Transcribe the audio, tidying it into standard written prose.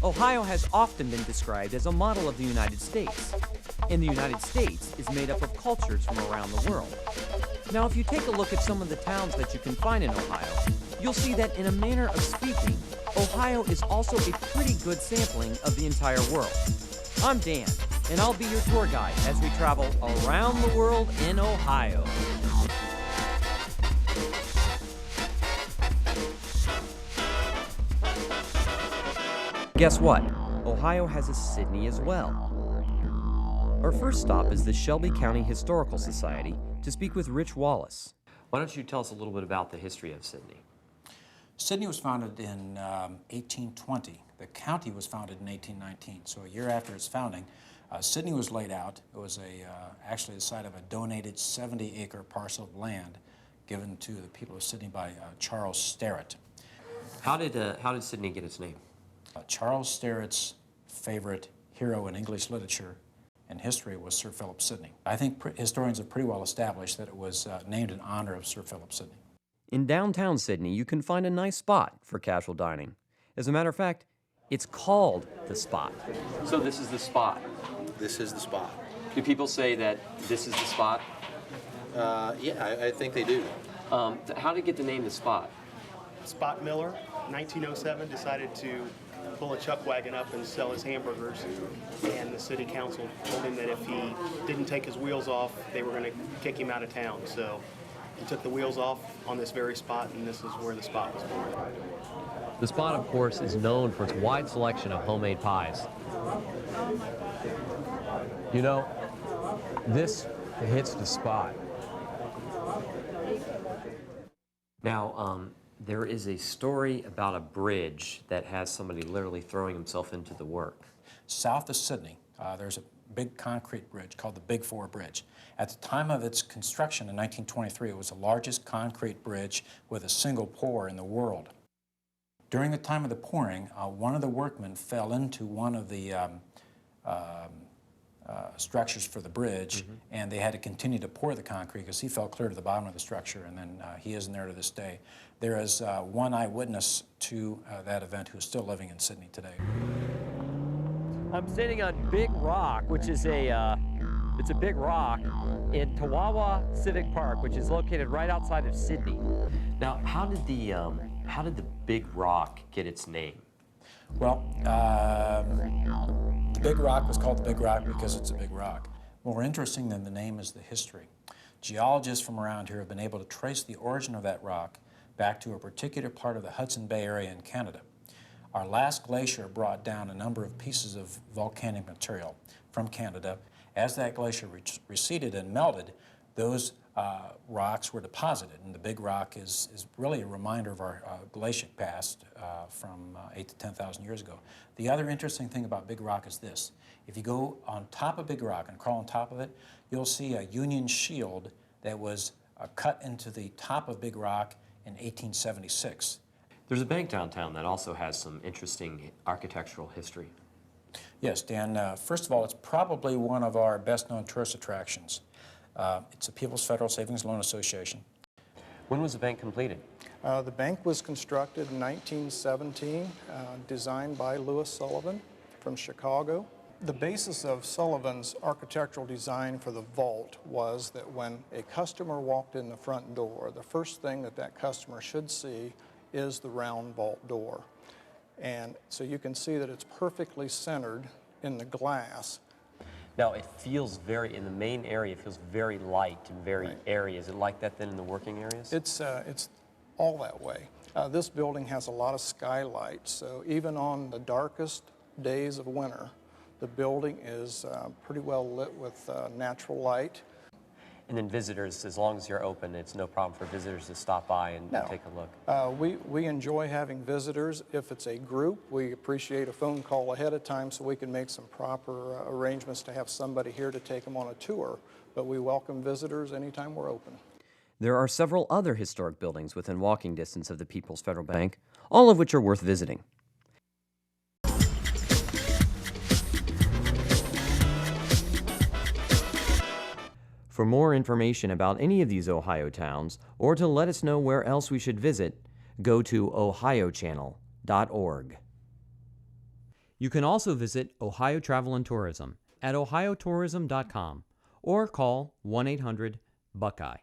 Ohio has often been described as a model of the United States, and the United States is made up of cultures from around the world. Now, if you take a look at some of the towns that you can find in Ohio, you'll see that in a manner of speaking, Ohio is also a pretty good sampling of the entire world. I'm Dan, and I'll be your tour guide as we travel around the world in Ohio. Guess what? Ohio has a Sidney as well. Our first stop is the Shelby County Historical Society to speak with Rich Wallace. Why don't you tell us a little bit about the history of Sidney? Sidney was founded in 1820. The county was founded in 1819, so a year after its founding. Sidney was laid out. It was actually the site of a donated 70-acre parcel of land given to the people of Sidney by Charles Sterrett. How did Sidney get its name? Charles Sterrett's favorite hero in English literature and history was Sir Philip Sidney. I think historians have pretty well established that it was named in honor of Sir Philip Sidney. In downtown Sidney, you can find a nice spot for casual dining. As a matter of fact, it's called The Spot. So this is The Spot. This is The Spot. Do people say that this is The Spot? Yeah, I think they do. How did it get the name The Spot? Spot Miller, 1907, decided to pull a chuck wagon up and sell his hamburgers, and the city council told him that if he didn't take his wheels off, they were going to kick him out of town. So he took the wheels off on this very spot, and this is where The Spot was born. The Spot, of course, is known for its wide selection of homemade pies. You know, this hits the spot. Now, there is a story about a bridge that has somebody literally throwing himself into the work. South of Sidney, there's a big concrete bridge called the Big Four Bridge. At the time of its construction in 1923, it was the largest concrete bridge with a single pour in the world. During the time of the pouring, one of the workmen fell into one of the structures for the bridge, and they had to continue to pour the concrete because he fell clear to the bottom of the structure, and then he isn't there to this day. There is one eyewitness to that event who is still living in Sidney today. I'm standing on Big Rock, which is it's a big rock in Tawawa Civic Park, which is located right outside of Sidney. Now, how did the Big Rock get its name? Well, the Big Rock was called the Big Rock because it's a big rock. More interesting than the name is the history. Geologists from around here have been able to trace the origin of that rock back to a particular part of the Hudson Bay area in Canada. Our last glacier brought down a number of pieces of volcanic material from Canada. As that glacier receded and melted, those rocks were deposited, and the Big Rock is really a reminder of our glacial past from 8,000 to 10,000 years ago. The other interesting thing about Big Rock is this. If you go on top of Big Rock and crawl on top of it, you'll see a Union shield that was cut into the top of Big Rock in 1876. There's a bank downtown that also has some interesting architectural history. Yes, Dan. First of all, it's probably one of our best-known tourist attractions. It's a People's Federal Savings Loan Association. When was the bank completed? The bank was constructed in 1917, designed by Louis Sullivan from Chicago. The basis of Sullivan's architectural design for the vault was that when a customer walked in the front door, the first thing that customer should see is the round vault door. And so you can see that it's perfectly centered in the glass. Now, it feels in the main area, it feels very light and very airy. Is it like that then in the working areas? It's all that way. This building has a lot of skylights, so even on the darkest days of winter, the building is pretty well lit with natural light. And then visitors, as long as you're open, it's no problem for visitors to stop by and take a look. We enjoy having visitors. If it's a group, we appreciate a phone call ahead of time so we can make some proper arrangements to have somebody here to take them on a tour. But we welcome visitors anytime we're open. There are several other historic buildings within walking distance of the People's Federal Bank, all of which are worth visiting. For more information about any of these Ohio towns, or to let us know where else we should visit, go to ohiochannel.org. You can also visit Ohio Travel and Tourism at ohiotourism.com or call 1-800-BUCKEYE.